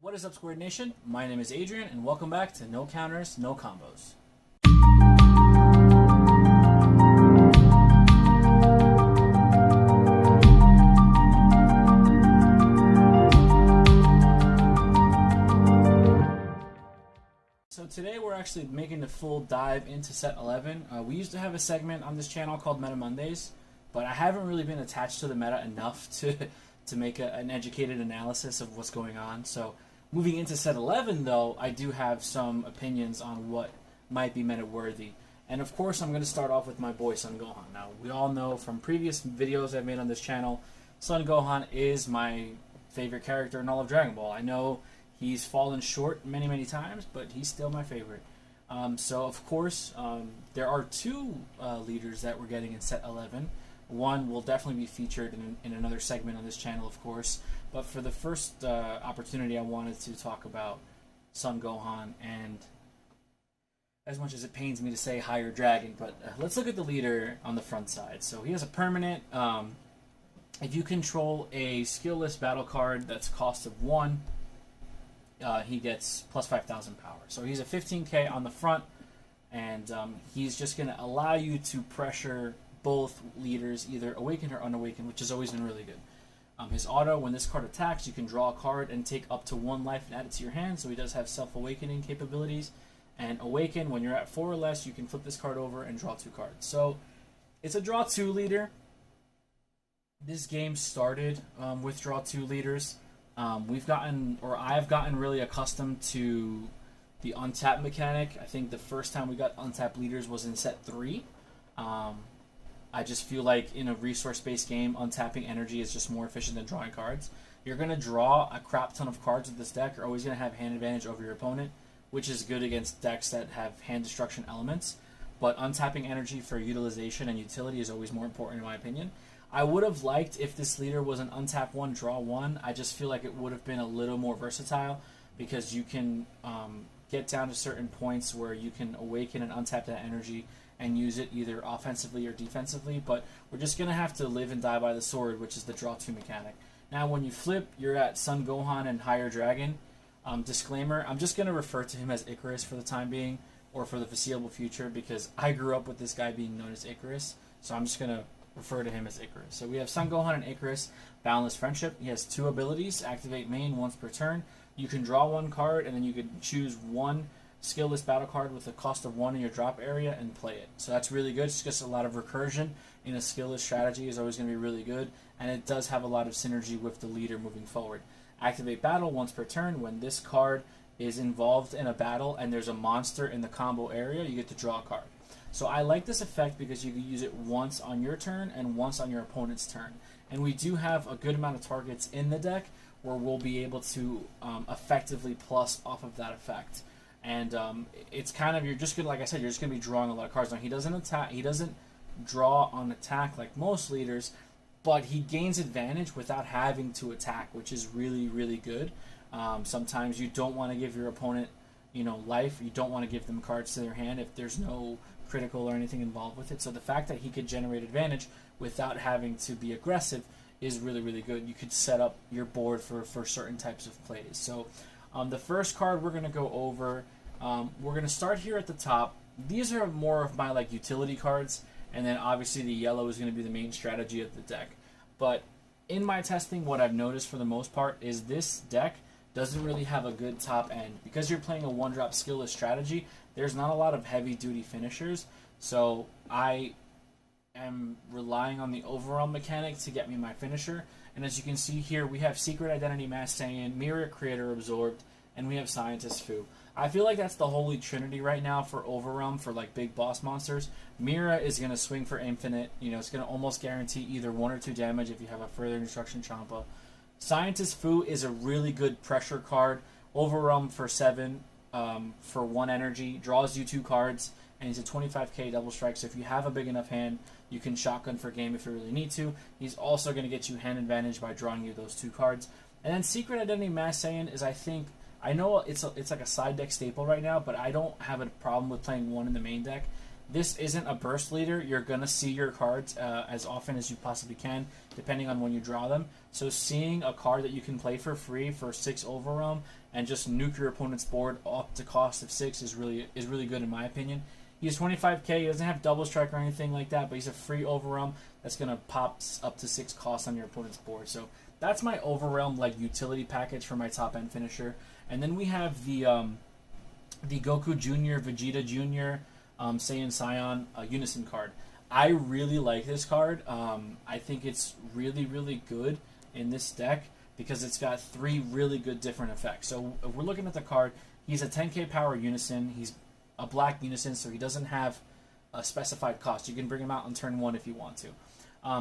What is up, Squared Nation? My name is Adrian, and welcome back to No Counters, No Combos. So today we're actually making the full dive into set 11. We used to have a segment on this channel called Meta Mondays, but I haven't really been attached to the meta enough to make an educated analysis of what's going on. So moving into set 11, though, I do have some opinions on what might be meta worthy. And of course, I'm going to start off with my boy Son Gohan. Now, we all know from previous videos I've made on this channel, Son Gohan is my favorite character in all of Dragon Ball. I know he's fallen short many, many times, but he's still my favorite. So, of course, there are two leaders that we're getting in set 11. One will definitely be featured in another segment on this channel, of course. But for the first opportunity, I wanted to talk about Son Gohan, and as much as it pains me to say higher dragon, but let's look at the leader on the front side. So he has a permanent. If you control a skill-less battle card that's cost of 1, he gets plus 5,000 power. So he's a 15k on the front, and he's just going to allow you to pressure both leaders, either awakened or unawakened, which has always been really good. His auto, when this card attacks, you can draw a card and take up to 1 life and add it to your hand, so he does have self-awakening capabilities. And awaken, when you're at 4 or less, you can flip this card over and draw 2 cards. So it's a draw 2 leader. This game started with draw 2 leaders. I've gotten really accustomed to the untap mechanic. I think the first time we got untap leaders was in set 3. I just feel like in a resource-based game, untapping energy is just more efficient than drawing cards. You're going to draw a crap ton of cards with this deck. You're always going to have hand advantage over your opponent, which is good against decks that have hand destruction elements. But untapping energy for utilization and utility is always more important, in my opinion. I would have liked if this leader was an untap 1, draw 1. I just feel like it would have been a little more versatile, because you can get down to certain points where you can awaken and untap that energy and use it either offensively or defensively. But we're just going to have to live and die by the sword, which is the draw 2 mechanic. Now, when you flip, you're at Son Gohan and Higher Dragon. Disclaimer, I'm just going to refer to him as Icarus for the time being, or for the foreseeable future, because I grew up with this guy being known as Icarus, so I'm just going to refer to him as Icarus. So we have Son Gohan and Icarus, Boundless Friendship. He has 2 abilities, activate main once per turn. You can draw 1 card, and then you can choose 1 skill-less battle card with a cost of 1 in your drop area and play it. So that's really good. It's just a lot of recursion in a skill-less strategy is always going to be really good, and it does have a lot of synergy with the leader moving forward. Activate battle once per turn. When this card is involved in a battle and there's a monster in the combo area, you get to draw a card. So I like this effect because you can use it once on your turn and once on your opponent's turn. And we do have a good amount of targets in the deck where we'll be able to effectively plus off of that effect. And it's kind of, you're just gonna, like I said, you're just gonna be drawing a lot of cards. Now he doesn't draw on attack like most leaders, but he gains advantage without having to attack, which is really, really good. Sometimes you don't want to give your opponent, life. You don't want to give them cards to their hand if there's no critical or anything involved with it. So the fact that he could generate advantage without having to be aggressive is really, really good. You could set up your board for certain types of plays. So the first card we're going to go over, we're going to start here at the top. These are more of my utility cards, and then obviously the yellow is going to be the main strategy of the deck. But in my testing, what I've noticed for the most part is this deck doesn't really have a good top end. Because you're playing a 1-drop skill-less strategy, there's not a lot of heavy-duty finishers. So I am relying on the Overwhelm mechanic to get me my finisher. And as you can see here, we have Secret Identity Mass Saiyan, Mirror Creator Absorbed, and we have Scientist Fu. I feel like that's the holy trinity right now for Overwhelm, for big boss monsters. Mira is going to swing for infinite. It's going to almost guarantee either 1 or 2 damage if you have a further destruction Champa. Scientist Fu is a really good pressure card. Overwhelm for 7 for 1 energy. Draws you 2 cards, and he's a 25k double strike. So if you have a big enough hand, you can shotgun for game if you really need to. He's also going to get you hand advantage by drawing you those 2 cards. And then Secret Identity Mass Saiyan is, I know it's like a side deck staple right now, but I don't have a problem with playing 1 in the main deck. This isn't a burst leader. You're going to see your cards as often as you possibly can, depending on when you draw them. So seeing a card that you can play for free for 6 Overwhelm and just nuke your opponent's board up to cost of 6 is really good in my opinion. He's 25k. He doesn't have double strike or anything like that, but he's a free Overwhelm that's going to pop up to 6 cost on your opponent's board. So that's my Overwhelm like utility package for my top end finisher. And then we have the Goku Jr., Vegeta Jr., Saiyan Scion unison card. I really like this card. I think it's really good in this deck because it's got 3 really good different effects. So if we're looking at the card, he's a 10k power unison. He's a black unison, so he doesn't have a specified cost. You can bring him out on turn 1 if you want to.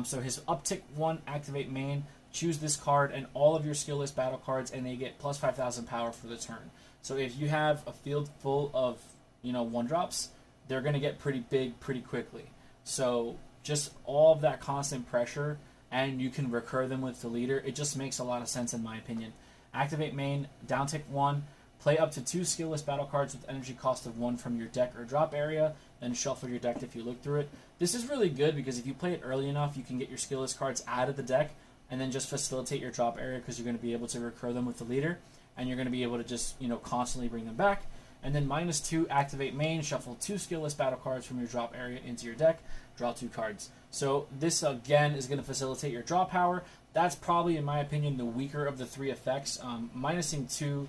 So his uptick 1 activate main. Choose this card and all of your skill list battle cards, and they get plus 5,000 power for the turn. So if you have a field full of 1-drops, they're going to get pretty big pretty quickly. So just all of that constant pressure, and you can recur them with the leader. It just makes a lot of sense in my opinion. Activate main, downtick 1, play up to 2 skill list battle cards with energy cost of 1 from your deck or drop area, then shuffle your deck if you look through it. This is really good because if you play it early enough, you can get your skill list cards out of the deck and then just facilitate your drop area because you're going to be able to recur them with the leader, and you're going to be able to just constantly bring them back. And then -2, activate main, shuffle 2 skill list battle cards from your drop area into your deck, draw 2 cards. So this again is going to facilitate your draw power. That's probably, in my opinion, the weaker of the 3 effects. Minusing 2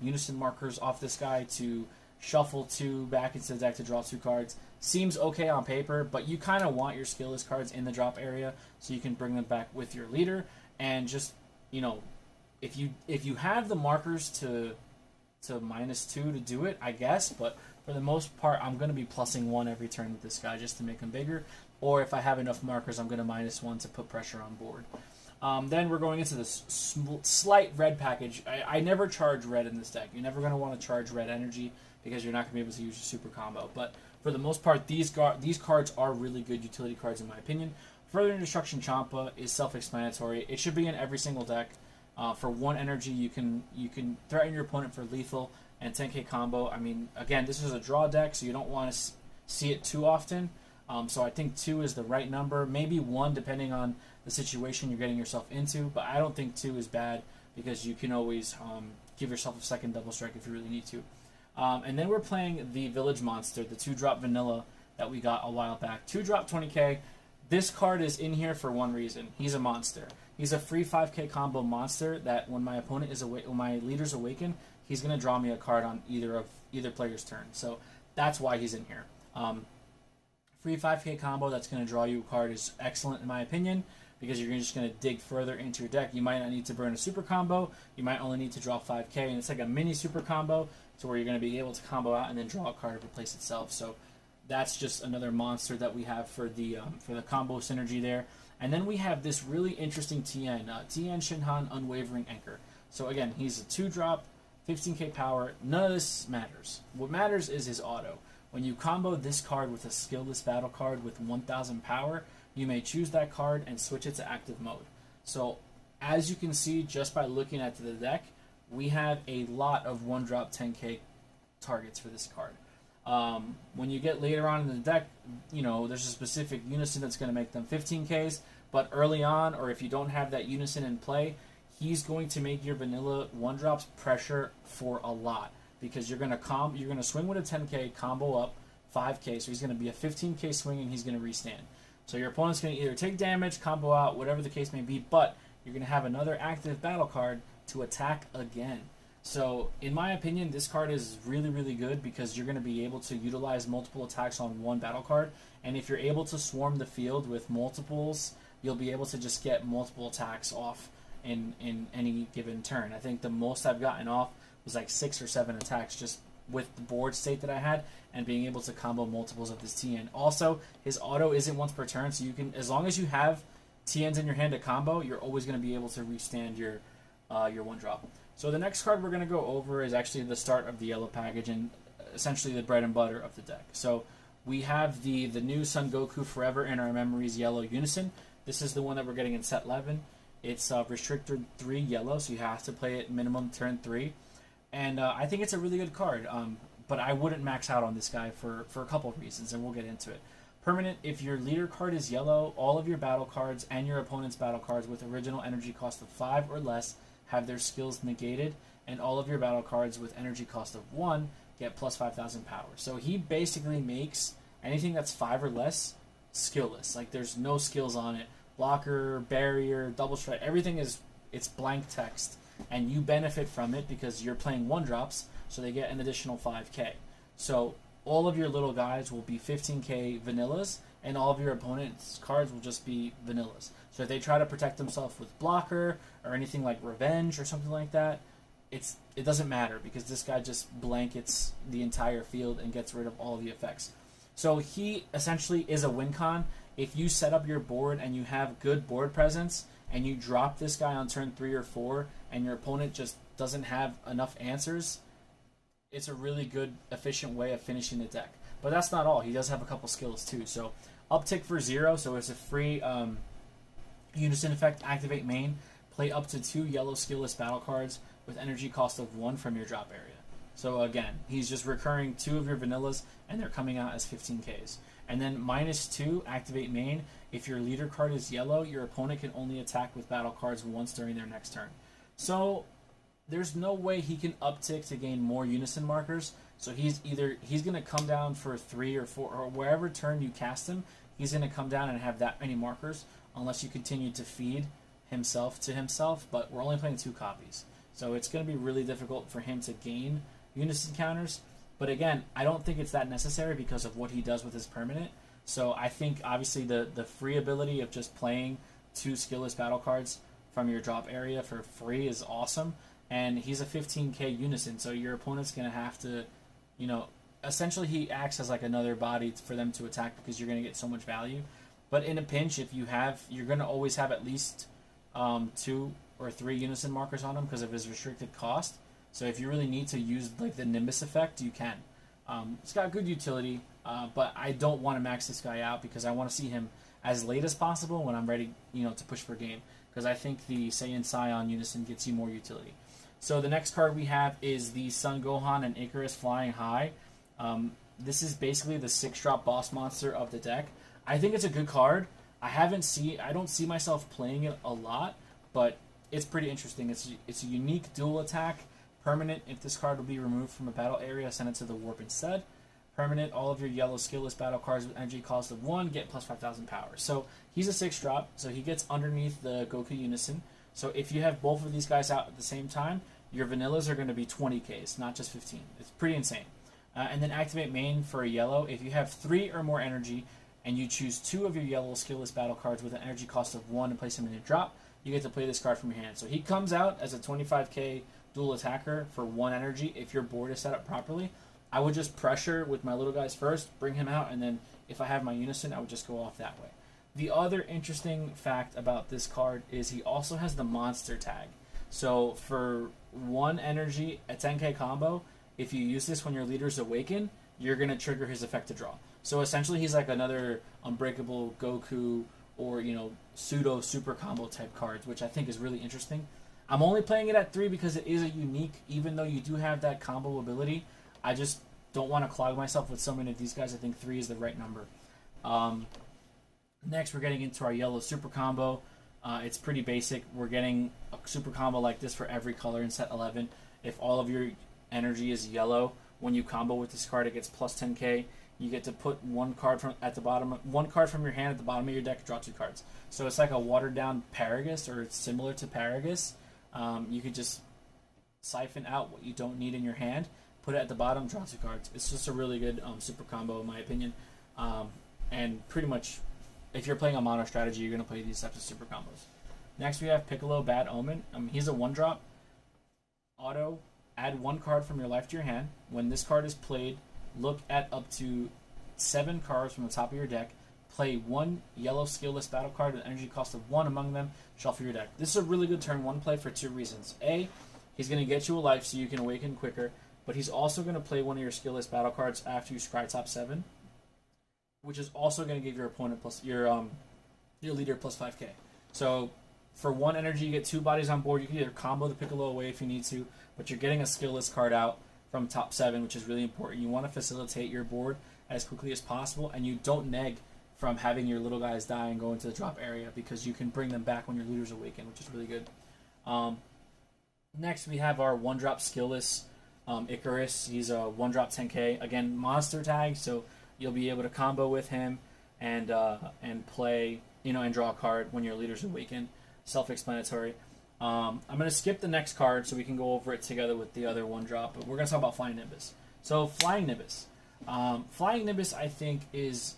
unison markers off this guy to shuffle 2 back into the deck to draw 2 cards seems okay on paper, but you kind of want your skill list cards in the drop area so you can bring them back with your leader. And just if you have the markers to -2 to do it, I guess, but for the most part I'm going to be +1 every turn with this guy just to make him bigger, or if I have enough markers I'm going to -1 to put pressure on board. Then we're going into this slight red package. I never charge red in this deck. You're never going to want to charge red energy because you're not going to be able to use your super combo, but for the most part these cards are really good utility cards in my opinion. Further Destruction Champa is self-explanatory. It should be in every single deck. For 1 energy, you can threaten your opponent for lethal and 10k combo. I mean, again, this is a draw deck, so you don't want to see it too often. So I think 2 is the right number. Maybe 1, depending on the situation you're getting yourself into. But I don't think 2 is bad because you can always give yourself a second double strike if you really need to. And then we're playing the Village Monster, the 2-drop vanilla that we got a while back. 2-drop 20k. This card is in here for one reason. He's a monster. He's a free 5k combo monster that when my opponent is when my leader's awakened, he's going to draw me a card on either player's turn. So that's why he's in here. Free 5k combo that's going to draw you a card is excellent in my opinion because you're just going to dig further into your deck. You might not need to burn a super combo. You might only need to draw 5k, and it's like a mini super combo to where you're going to be able to combo out and then draw a card to replace itself. So that's just another monster that we have for the combo synergy there. And then we have this really interesting TN, TN Shinhan Unwavering Anchor. So again, he's a 2-drop, 15k power. None of this matters. What matters is his auto. When you combo this card with a skillless battle card with 1000 power, you may choose that card and switch it to active mode. So as you can see just by looking at the deck, we have a lot of 1-drop 10k targets for this card. When you get later on in the deck, there's a specific unison that's going to make them 15Ks, but early on, or if you don't have that unison in play, he's going to make your vanilla 1-drops pressure for a lot because you're going to swing with a 10K, combo up 5K, so he's going to be a 15K swing and he's going to restand. So your opponent's going to either take damage, combo out, whatever the case may be, but you're going to have another active battle card to attack again. So, in my opinion, this card is really good because you're going to be able to utilize multiple attacks on 1 battle card, and if you're able to swarm the field with multiples, you'll be able to just get multiple attacks off in any given turn. I think the most I've gotten off was like 6 or 7 attacks just with the board state that I had and being able to combo multiples of this TN. Also, his auto isn't once per turn, so you can, as long as you have TNs in your hand to combo, you're always going to be able to restand your 1-drop. So the next card we're going to go over is actually the start of the yellow package and essentially the bread and butter of the deck. So we have the new Son Goku Forever in Our Memories yellow unison. This is the one that we're getting in set 11. It's restricted 3 yellow, so you have to play it minimum turn 3. And I think it's a really good card. but I wouldn't max out on this guy for a couple of reasons, and we'll get into it. Permanent, if your leader card is yellow, all of your battle cards and your opponent's battle cards with original energy cost of 5 or less have their skills negated, and all of your battle cards with energy cost of 1 get plus 5,000 power. So he basically makes anything that's 5 or less skillless. Like, there's no skills on it. Blocker, barrier, double strike, everything it's blank text, and you benefit from it because you're playing 1-drops, so they get an additional 5k. So all of your little guys will be 15k vanillas, and all of your opponent's cards will just be vanillas. So if they try to protect themselves with blocker or anything like revenge or something like that, it doesn't matter because this guy just blankets the entire field and gets rid of all the effects. So he essentially is a win con. If you set up your board and you have good board presence and you drop this guy on turn 3 or 4 and your opponent just doesn't have enough answers, it's a really good, efficient way of finishing the deck. But that's not all. He does have a couple skills too. So uptick for 0, so it's a free unison effect. Activate main. Play up to 2 yellow skillless battle cards with energy cost of 1 from your drop area. So again, he's just recurring 2 of your vanillas, and they're coming out as 15Ks. And then -2, activate main. If your leader card is yellow, your opponent can only attack with battle cards once during their next turn. So there's no way he can uptick to gain more unison markers. So he's going to come down for 3 or 4, or wherever turn you cast him, he's going to come down and have that many markers, unless you continue to feed himself to himself. But we're only playing 2 copies, so it's going to be really difficult for him to gain unison counters. But again, I don't think it's that necessary because of what he does with his permanent. So I think obviously the free ability of just playing 2 skillless battle cards from your drop area for free is awesome. And he's a 15k unison, so your opponent's going to have to, essentially he acts as like another body for them to attack because you're going to get so much value. But in a pinch, you're going to always have at least 2 or 3 unison markers on him because of his restricted cost. So if you really need to use like the Nimbus effect, you can. It's got good utility, but I don't want to max this guy out because I want to see him as late as possible when I'm ready, to push for game. Because I think the Saiyan Scion unison gets you more utility. So the next card we have is the Son Gohan and Icarus Flying High. This is basically the 6-drop boss monster of the deck. I think it's a good card. I don't see myself playing it a lot, but it's pretty interesting. It's a unique dual attack. Permanent, if this card will be removed from a battle area, send it to the warp instead. Permanent, all of your yellow skillless battle cards with energy cost of 1 get plus 5,000 power. So he's a 6-drop, so he gets underneath the Goku Unison. So if you have both of these guys out at the same time, your vanillas are going to be 20Ks, not just 15. It's pretty insane. And then activate main for a yellow. If you have 3 or more energy and you choose 2 of your yellow skillless battle cards with an energy cost of 1 and place them in your drop, you get to play this card from your hand. So he comes out as a 25k dual attacker for 1 energy if your board is set up properly. I would just pressure with my little guys first, bring him out, and then if I have my unison, I would just go off that way. The other interesting fact about this card is he also has the monster tag. So for 1 energy, a 10k combo, if you use this when your leaders awaken, you're going to trigger his effect to draw. So essentially he's like another Unbreakable Goku or, pseudo super combo type cards, which I think is really interesting. I'm only playing it at 3 because it is a unique, even though you do have that combo ability. I just don't want to clog myself with so many of these guys. I think 3 is the right number. Next, we're getting into our yellow super combo. It's pretty basic. We're getting a super combo like this for every color in set 11. If all of your energy is yellow, when you combo with this card, it gets plus 10k. You get to put 1 card from your hand at the bottom of your deck, draw 2 cards. So it's like a watered down Paragus, or it's similar to Paragus. You could just siphon out what you don't need in your hand, put it at the bottom, draw 2 cards. It's just a really good super combo in my opinion. And pretty much, if you're playing a mono strategy, you're going to play these types of super combos. Next we have Piccolo Bad Omen. He's a 1-drop. Auto, add 1 card from your life to your hand. When this card is played, look at up to 7 cards from the top of your deck. Play 1 yellow skillless battle card with energy cost of 1 among them. Shuffle your deck. This is a really good turn 1 play for 2 reasons. A, he's going to get you a life so you can awaken quicker, but he's also going to play 1 of your skillless battle cards after you scry top 7, which is also going to give your opponent plus your leader plus 5k. So for 1 energy, you get 2 bodies on board. You can either combo the Piccolo away if you need to, but you're getting a skillless card out from top 7, which is really important. You want to facilitate your board as quickly as possible, and you don't neg from having your little guys die and go into the drop area, because you can bring them back when your leaders awaken, which is really good. Next, we have our 1-drop skillless Icarus. He's a 1-drop 10k. Again, monster tag, so you'll be able to combo with him and play, and draw a card when your leaders awaken. Self-explanatory. I'm going to skip the next card so we can go over it together with the other 1-drop, but we're going to talk about Flying Nimbus. So, Flying Nimbus. Flying Nimbus, I think, is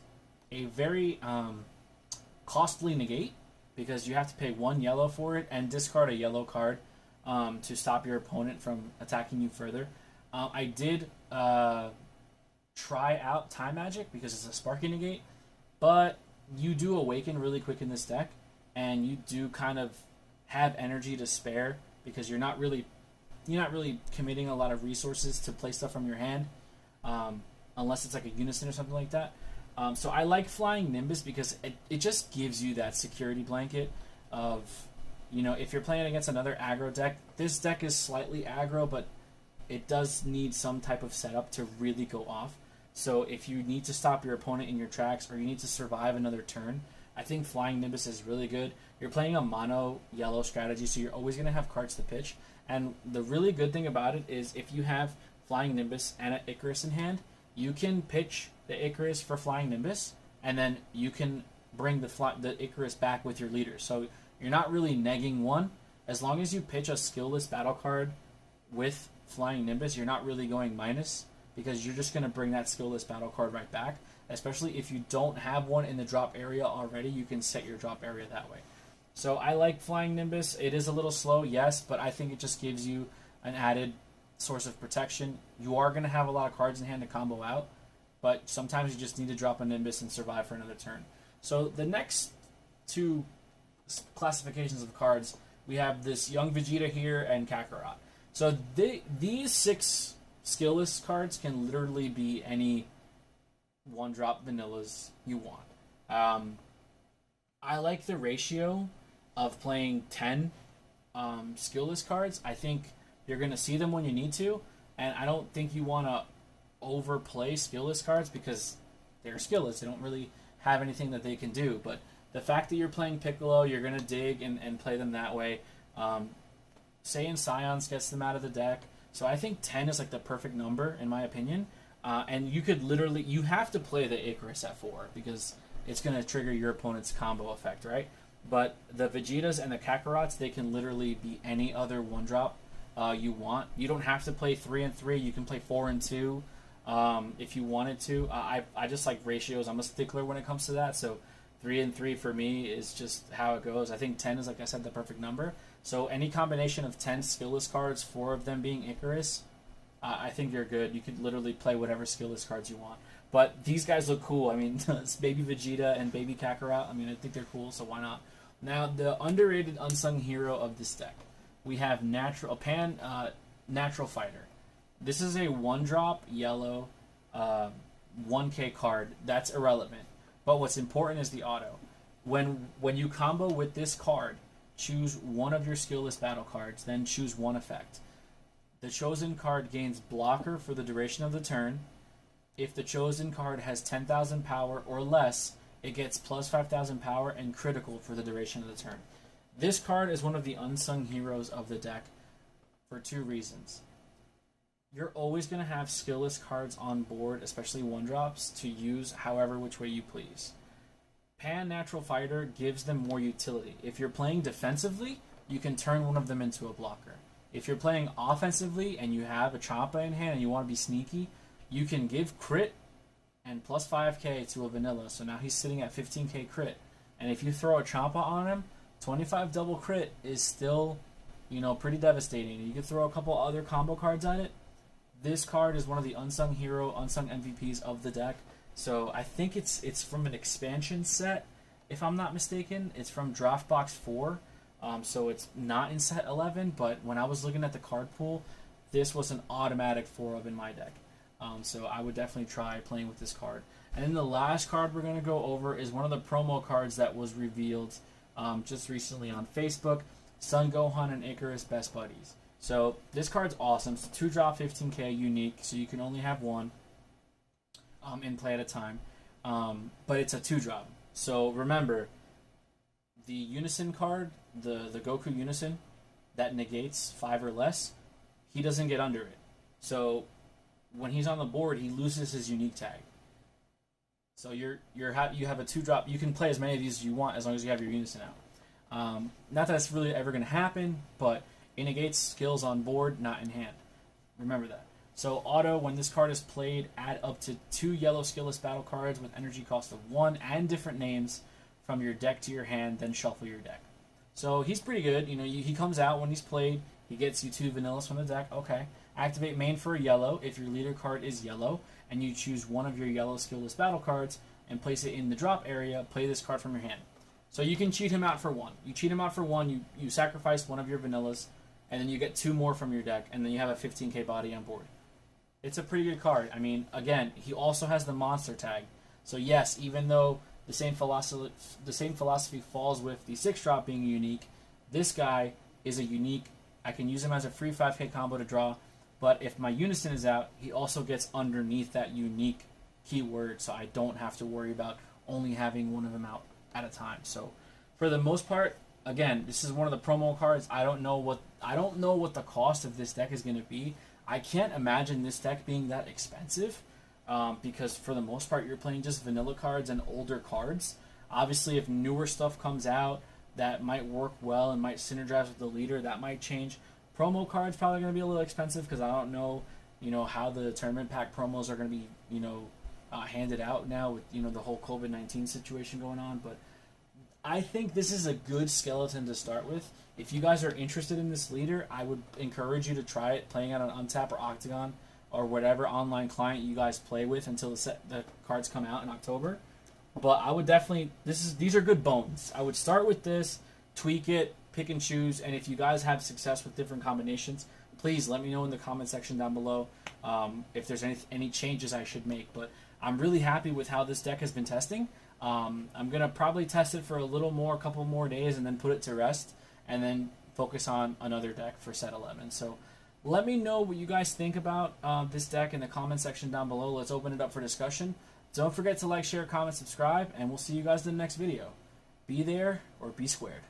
a very costly negate, because you have to pay 1 yellow for it and discard a yellow card to stop your opponent from attacking you further. I did try out Time Magic because it's a Sparky negate, but you do awaken really quick in this deck, and you do kind of have energy to spare, because you're not really committing a lot of resources to play stuff from your hand, unless it's like a unison or something like that. So I like Flying Nimbus because it just gives you that security blanket of, if you're playing against another aggro deck, this deck is slightly aggro, but it does need some type of setup to really go off. So if you need to stop your opponent in your tracks, or you need to survive another turn, I think Flying Nimbus is really good. You're playing a mono yellow strategy, so you're always going to have cards to pitch. And the really good thing about it is, if you have Flying Nimbus and an Icarus in hand, you can pitch the Icarus for Flying Nimbus, and then you can bring the Icarus back with your leaders. So you're not really negging one. As long as you pitch a skillless battle card with Flying Nimbus, you're not really going minus, because you're just going to bring that skillless battle card right back. Especially if you don't have one in the drop area already, you can set your drop area that way. So I like Flying Nimbus. It is a little slow, yes, but I think it just gives you an added source of protection. You are going to have a lot of cards in hand to combo out, but sometimes you just need to drop a Nimbus and survive for another turn. So the next 2 classifications of cards, we have this Young Vegeta here and Kakarot. So these 6 skillless cards can literally be any 1-drop vanillas you want. I like the ratio of playing 10 skillless cards. I think you're going to see them when you need to, and I don't think you want to overplay skillless cards, because they're skillless. They don't really have anything that they can do, but the fact that you're playing Piccolo, you're going to dig and play them that way. Saiyan Scion gets them out of the deck, so I think 10 is like the perfect number, in my opinion. And you could literally, you have to play the Icarus at 4, because it's going to trigger your opponent's combo effect, right? But the Vegetas and the Kakarots, they can literally be any other 1-drop you want. You don't have to play 3 and 3. You can play 4 and 2 if you wanted to. I just like ratios. I'm a stickler when it comes to that. So 3 and 3 for me is just how it goes. I think 10 is, like I said, the perfect number. So any combination of 10 skillless cards, 4 of them being Icarus, I think you're good. You could literally play whatever skillless cards you want. But these guys look cool. I mean, it's Baby Vegeta and Baby Kakarot. I mean, I think they're cool, so why not? Now, the underrated unsung hero of this deck. We have Natural Fighter. This is a 1-drop yellow 1k card. That's irrelevant. But what's important is the auto. When you combo with this card, choose one of your skillless battle cards, then choose one effect. The chosen card gains blocker for the duration of the turn. If the chosen card has 10,000 power or less, it gets plus 5,000 power and critical for the duration of the turn. This card is one of the unsung heroes of the deck for 2 reasons. You're always going to have skillless cards on board, especially 1-drops, to use however which way you please. Pan Natural Fighter gives them more utility. If you're playing defensively, you can turn one of them into a blocker. If you're playing offensively and you have a Champa in hand and you want to be sneaky, you can give crit and plus 5k to a vanilla. So now he's sitting at 15k crit. And if you throw a Champa on him, 25 double crit is still, pretty devastating. You could throw a couple other combo cards on it. This card is one of the unsung MVPs of the deck. So I think it's from an expansion set, if I'm not mistaken. It's from Draft Box 4. So it's not in set 11, but when I was looking at the card pool, this was an automatic 4 in my deck. So I would definitely try playing with this card. And then the last card we're going to go over is one of the promo cards that was revealed just recently on Facebook. Son Gohan and Icarus Best Buddies. So this card's awesome. It's a 2-drop 15k unique, so you can only have one in play at a time. But it's a 2-drop. So remember, the unison card, the Goku unison, that negates 5 or less, he doesn't get under it. So when he's on the board, he loses his unique tag. So you have a 2-drop. You can play as many of these as you want as long as you have your unison out. Not that it's really ever going to happen, but it negates skills on board, not in hand. Remember that. So auto, when this card is played, add up to 2 yellow skillless battle cards with energy cost of 1 and different names from your deck to your hand, then shuffle your deck. So he's pretty good. He comes out when he's played. He gets you 2 vanillas from the deck. Okay. Activate main for a yellow if your leader card is yellow, and you choose one of your yellow skillless battle cards and place it in the drop area. Play this card from your hand. So you can cheat him out for 1. You cheat him out for 1. You sacrifice one of your vanillas, and then you get 2 more from your deck, and then you have a 15k body on board. It's a pretty good card. I mean, again, he also has the monster tag. So yes, even though the same philosophy falls with the 6-drop being unique, this guy is a unique. I can use him as a free 5k combo to draw, but if my unison is out, he also gets underneath that unique keyword, so I don't have to worry about only having one of them out at a time. So for the most part, again, this is one of the promo cards. I don't know what the cost of this deck is going to be. I can't imagine this deck being that expensive, because for the most part you're playing just vanilla cards and older cards. Obviously, if newer stuff comes out that might work well and might synergize with the leader, that might change. Promo cards probably going to be a little expensive because I don't know, how the tournament pack promos are going to be, handed out now with the whole COVID-19 situation going on. But I think this is a good skeleton to start with. If you guys are interested in this leader, I would encourage you to try it playing it on Untap or Octagon or whatever online client you guys play with until the cards come out in October. But I would definitely, these are good bones. I would start with this, tweak it, pick and choose, and if you guys have success with different combinations, please let me know in the comment section down below if there's any changes I should make. But I'm really happy with how this deck has been testing. I'm going to probably test it for a couple more days and then put it to rest and then focus on another deck for set 11. So let me know what you guys think about this deck in the comment section down below. Let's open it up for discussion. Don't forget to like, share, comment, subscribe, and we'll see you guys in the next video. Be there or be squared.